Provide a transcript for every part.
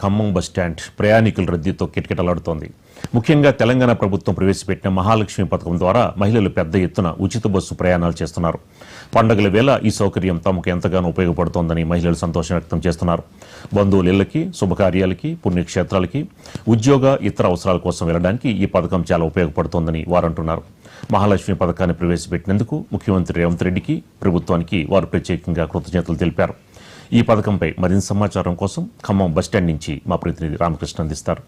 Khammam bus stand ప్రయాణికుల రద్దీతో కిటకిటలాడుతోంది. ముఖ్యంగా తెలంగాణ ప్రభుత్వం ప్రవేశపెట్టిన మహాలక్ష్మి పథకం ద్వారా మహిళలు పెద్ద ఎత్తున ఉచిత బస్సు ప్రయాణాలు చేస్తున్నారు. పండుగల వేళ ఈ సౌకర్యం తమకు ఎంతగానో ఉపయోగపడుతోందని మహిళలు సంతోషం వ్యక్తం చేస్తున్నారు. బంధువుల ఇళ్లకి, శుభకార్యాలకి, పుణ్యక్షేత్రాలకి, ఉద్యోగ ఇతర అవసరాల కోసం వెళ్లడానికి ఈ పథకం చాలా ఉపయోగపడుతోందని వారు అంటున్నారు. మహాలక్ష్మి పథకాన్ని ప్రవేశపెట్టినందుకు ముఖ్యమంత్రి రేవంత్ రెడ్డికి, ప్రభుత్వానికి వారు ప్రత్యేకంగా కృతజ్ఞతలు తెలిపారు. ఈ పథకంపై మరింత సమాచారం కోసం ఖమ్మం బస్టాండ్ నుంచి మా ప్రతినిధి రామకృష్ణ అందిస్తారు.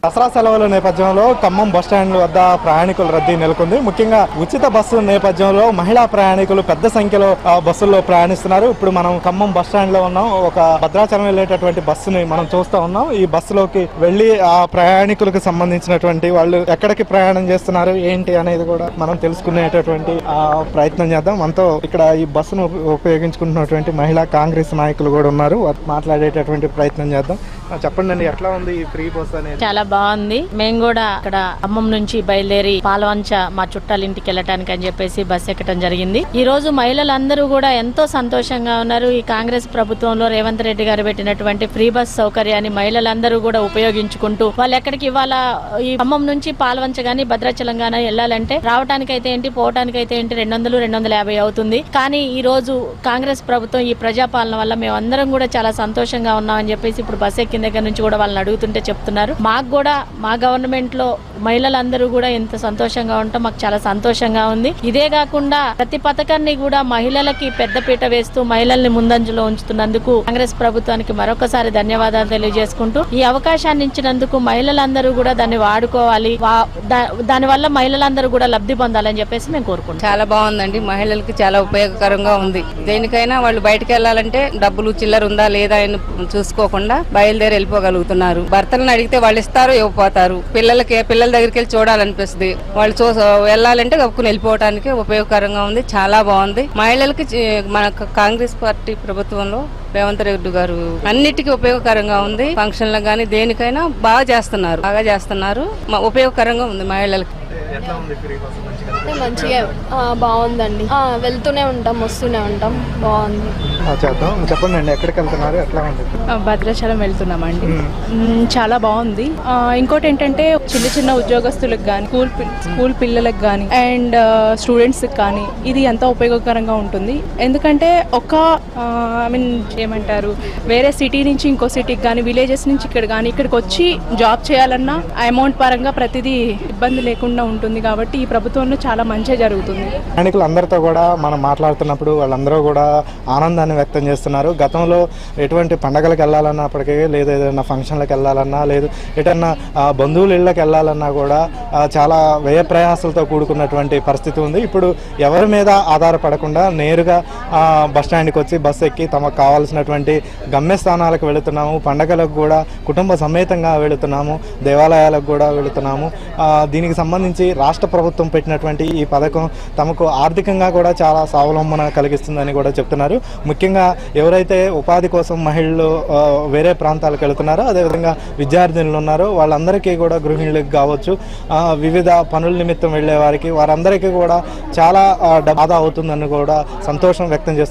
దసరా సెలవుల నేపథ్యంలో ఖమ్మం బస్టాండ్ వద్ద ప్రయాణికుల రద్దీ నెలకొంది. ముఖ్యంగా ఉచిత బస్సు నేపథ్యంలో మహిళా ప్రయాణికులు పెద్ద సంఖ్యలో బస్సుల్లో ప్రయాణిస్తున్నారు. ఇప్పుడు మనం ఖమ్మం బస్టాండ్ లో ఉన్నాం. ఒక భద్రాచలం వెళ్ళేటటువంటి బస్సుని మనం చూస్తా ఉన్నాం. ఈ బస్సులోకి వెళ్లి ఆ ప్రయాణికులకు సంబంధించినటువంటి వాళ్ళు ఎక్కడికి ప్రయాణం చేస్తున్నారు ఏంటి అనేది కూడా మనం తెలుసుకునేటటువంటి ప్రయత్నం చేద్దాం. మనతో ఇక్కడ ఈ బస్సును ఉపయోగించుకుంటున్నటువంటి మహిళా కాంగ్రెస్ నాయకులు కూడా ఉన్నారు. మాట్లాడేటటువంటి ప్రయత్నం చేద్దాం. చెప్పండి అండి, ఎట్లా ఉంది ఈ ఫ్రీ బస్ అనేది? చాలా బాగుంది. మేము కూడా అక్కడ ఖమ్మం నుంచి బయలుదేరి పాలవంచ మా చుట్టాల ఇంటికి వెళ్ళటానికి అని చెప్పేసి బస్ ఎక్కడం జరిగింది. ఈ రోజు మహిళలందరూ కూడా ఎంతో సంతోషంగా ఉన్నారు. ఈ కాంగ్రెస్ ప్రభుత్వంలో రేవంత్ రెడ్డి గారు పెట్టినటువంటి ఫ్రీ బస్ సౌకర్యాన్ని మహిళలందరూ కూడా ఉపయోగించుకుంటూ వాళ్ళు ఎక్కడికి ఇవాళ ఈ ఖమ్మం నుంచి పాలవంచ గానీ భద్రాచలం గానీ వెళ్ళాలంటే రావటానికైతే ఏంటి, పోవటానికైతే ఏంటి 200-250 అవుతుంది. కానీ ఈ రోజు కాంగ్రెస్ ప్రభుత్వం ఈ ప్రజాపాలన వల్ల మేము అందరం కూడా చాలా సంతోషంగా ఉన్నామని చెప్పేసి ఇప్పుడు బస్ ఎక్కిన దగ్గర నుంచి కూడా వాళ్ళని అడుగుతుంటే చెప్తున్నారు. మాకు కూడా మా గవర్నమెంట్ లో మహిళలందరూ కూడా ఎంత సంతోషంగా ఉంటాం, మాకు చాలా సంతోషంగా ఉంది. ఇదే కాకుండా ప్రతి పథకాన్ని కూడా మహిళలకి పెద్దపీట వేస్తూ మహిళల్ని ముందంజలో ఉంచుతున్నందుకు కాంగ్రెస్ ప్రభుత్వానికి మరొకసారి ధన్యవాదాలు తెలియజేసుకుంటూ ఈ అవకాశాన్ని ఇచ్చినందుకు మహిళలందరూ కూడా దాన్ని వాడుకోవాలి, దాని వల్ల మహిళలందరూ కూడా లబ్ధి పొందాలని చెప్పేసి మేము కోరుకుంటాం. చాలా బాగుందండి. మహిళలకి చాలా ఉపయోగకరంగా ఉంది. దేనికైనా వాళ్ళు బయటకు వెళ్ళాలంటే డబ్బులు చిల్లర ఉందా లేదా అని చూసుకోకుండా బయలుదేరి వెళ్ళిపోగలుగుతున్నారు. భర్తలను అడిగితే వాళ్ళు ఇస్తారు, ఇవ్వపోతారు. పిల్లల దగ్గరికి వెళ్ళి చూడాలనిపిస్తుంది. వాళ్ళు వెళ్ళాలంటే కప్పుకుని వెళ్ళిపోవడానికి ఉపయోగకరంగా ఉంది. చాలా బాగుంది. మహిళలకి మన కాంగ్రెస్ పార్టీ ప్రభుత్వంలో రేవంత్ రెడ్డి గారు అన్నిటికీ ఉపయోగకరంగా ఉంది. ఫంక్షన్లకు కానీ దేనికైనా బాగా చేస్తున్నారు. ఉపయోగకరంగా ఉంది మహిళలకి. మంచిగా బాగుందండి. వెళ్తూనే ఉంటాం, వస్తూనే ఉంటాం. బాగుంది. చెప్పండి అండి, ఎక్కడికి వెళ్తున్నారు, ఎట్లా ఉంది? భద్రాచలం వెళ్తున్నామండి. చాలా బాగుంది. ఇంకోటి ఏంటంటే చిన్న ఉద్యోగస్తులకు కానీ స్కూల్ పిల్లలకు కానీ అండ్ స్టూడెంట్స్ కానీ ఇది ఎంతో ఉపయోగకరంగా ఉంటుంది. ఎందుకంటే ఏమంటారు, వేరే సిటీ నుంచి ఇంకో సిటీకి కానీ విలేజెస్ నుంచి ఇక్కడికి వచ్చి జాబ్ చేయాలన్నా అమౌంట్ పరంగా ప్రతిదీ ఇబ్బంది లేకుండా ఉంటుంది. కాబట్టి ఈ ప్రభుత్వంలో చాలా మంచిగా జరుగుతుంది. ప్రయాణికులు అందరితో కూడా మనం మాట్లాడుతున్నప్పుడు వాళ్ళందరూ కూడా ఆనందాన్ని వ్యక్తం చేస్తున్నారు. గతంలో ఎటువంటి పండగలకు వెళ్ళాలన్నప్పటికీ, లేదా ఏదైనా ఫంక్షన్లకు వెళ్ళాలన్నా, లేదు ఎటన్నా బంధువుల ఇళ్ళకి వెళ్ళాలన్నా కూడా చాలా వ్యయ ప్రయాసాలతో కూడుకున్నటువంటి పరిస్థితి ఉంది. ఇప్పుడు ఎవరి మీద ఆధారపడకుండా నేరుగా బస్టాండ్కి వచ్చి బస్సు ఎక్కి తమకు కావాల్సినటువంటి గమ్యస్థానాలకు వెళుతున్నాము. పండగలకు కూడా కుటుంబ సమేతంగా వెళుతున్నాము. దేవాలయాలకు కూడా వెళుతున్నాము. దీనికి సంబంధించి రాష్ట్ర ప్రభుత్వం పెట్టినటువంటి ఈ పథకం తమకు ఆర్థికంగా కూడా చాలా స్వావలంబన కలిగిస్తుందని కూడా చెప్తున్నారు. ముఖ్యంగా ఎవరైతే ఉపాధి కోసం మహిళలు వేరే ప్రాంతాలకు వెళుతున్నారో, అదేవిధంగా విద్యార్థినులు ఉన్నారో వాళ్ళందరికీ కూడా, గృహిణులకు కావచ్చు, వివిధ పనుల నిమిత్తం వెళ్లే వారందరికీ కూడా చాలా ఆదా అవుతుందని కూడా సంతోషం వ్యక్తం చేస్తున్నారు.